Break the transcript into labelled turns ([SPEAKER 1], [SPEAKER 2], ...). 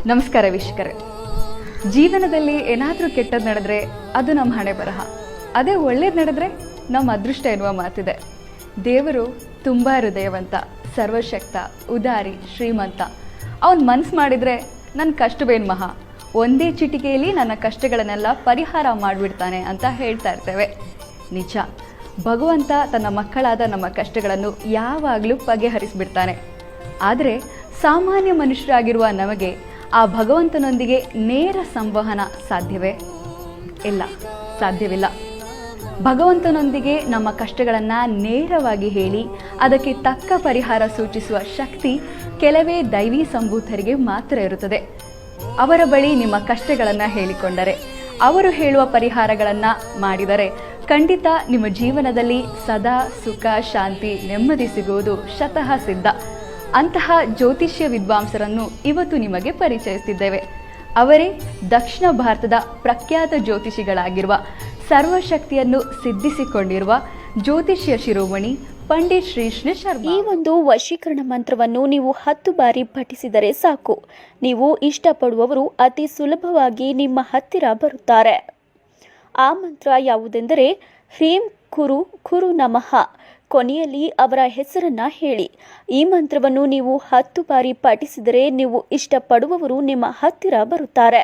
[SPEAKER 1] ನಮಸ್ಕಾರ ವೀಕ್ಷಕರೇ. ಜೀವನದಲ್ಲಿ ಏನಾದರೂ ಕೆಟ್ಟದ್ದು ನಡೆದ್ರೆ ಅದು ನಮ್ಮ ಹಣೆ ಬರಹ, ಅದೇ ಒಳ್ಳೇದು ನಡೆದ್ರೆ ನಮ್ಮ ಅದೃಷ್ಟ ಎನ್ನುವ ಮಾತಿದೆ. ದೇವರು ತುಂಬ ಹೃದಯವಂತ, ಸರ್ವಶಕ್ತ, ಉದಾರಿ, ಶ್ರೀಮಂತ. ಅವನು ಮನಸ್ಸು ಮಾಡಿದರೆ ನನ್ನ ಕಷ್ಟವೇನು ಮಹಾ, ಒಂದೇ ಚಿಟಿಕೆಯಲ್ಲಿ ನನ್ನ ಕಷ್ಟಗಳನ್ನೆಲ್ಲ ಪರಿಹಾರ ಮಾಡಿಬಿಡ್ತಾನೆ ಅಂತ ಹೇಳ್ತಾ ಇರ್ತೇವೆ. ನಿಜ, ಭಗವಂತ ತನ್ನ ಮಕ್ಕಳಾದ ನಮ್ಮ ಕಷ್ಟಗಳನ್ನು ಯಾವಾಗಲೂ ಬಗೆಹರಿಸಿಬಿಡ್ತಾನೆ. ಆದರೆ ಸಾಮಾನ್ಯ ಮನುಷ್ಯರಾಗಿರುವ ನಮಗೆ ಆ ಭಗವಂತನೊಂದಿಗೆ ನೇರ ಸಂವಹನ ಸಾಧ್ಯವೇ? ಇಲ್ಲ, ಸಾಧ್ಯವಿಲ್ಲ. ಭಗವಂತನೊಂದಿಗೆ ನಮ್ಮ ಕಷ್ಟಗಳನ್ನು ನೇರವಾಗಿ ಹೇಳಿ ಅದಕ್ಕೆ ತಕ್ಕ ಪರಿಹಾರ ಸೂಚಿಸುವ ಶಕ್ತಿ ಕೆಲವೇ ದೈವಿ ಸಂಭೂತರಿಗೆ ಮಾತ್ರ ಇರುತ್ತದೆ. ಅವರ ಬಳಿ ನಿಮ್ಮ ಕಷ್ಟಗಳನ್ನು ಹೇಳಿಕೊಂಡರೆ, ಅವರು ಹೇಳುವ ಪರಿಹಾರಗಳನ್ನು ಮಾಡಿದರೆ ಖಂಡಿತ ನಿಮ್ಮ ಜೀವನದಲ್ಲಿ ಸದಾ ಸುಖ, ಶಾಂತಿ, ನೆಮ್ಮದಿ ಸಿಗುವುದು ಶತಃ ಸಿದ್ಧ. ಅಂತಹ ಜ್ಯೋತಿಷ್ಯ ವಿದ್ವಾಂಸರನ್ನು ಇವತ್ತು ನಿಮಗೆ ಪರಿಚಯಿಸುತ್ತಿದ್ದೇವೆ. ಅವರೇ ದಕ್ಷಿಣ ಭಾರತದ ಪ್ರಖ್ಯಾತ ಜ್ಯೋತಿಷಿಗಳಾಗಿರುವ, ಸರ್ವಶಕ್ತಿಯನ್ನು ಸಿದ್ಧಿಸಿಕೊಂಡಿರುವ ಜ್ಯೋತಿಷ್ಯ ಶಿರೋಮಣಿ ಪಂಡಿತ್ ಶ್ರೀಕೃಷ್ಣ ಶರ್ಮಾ.
[SPEAKER 2] ಈ ಒಂದು ವಶೀಕರಣ ಮಂತ್ರವನ್ನು ನೀವು 10 ಬಾರಿ ಪಠಿಸಿದರೆ ಸಾಕು. ನೀವು ಇಷ್ಟಪಡುವವರು ಅತಿ ಸುಲಭವಾಗಿ ನಿಮ್ಮ ಹತ್ತಿರ ಬರುತ್ತಾರೆ. ಆ ಮಂತ್ರ ಯಾವುದೆಂದರೆ ಹ್ರೀಂ ಕುರು ಕುರು ನಮಃ. ಕೊನೆಯಲ್ಲಿ ಅವರ ಹೆಸರನ್ನ ಹೇಳಿ. ಈ ಮಂತ್ರವನ್ನು ನೀವು 10 ಬಾರಿ ಪಠಿಸಿದರೆ ನೀವು ಇಷ್ಟಪಡುವವರು ನಿಮ್ಮ ಹತ್ತಿರ ಬರುತ್ತಾರೆ.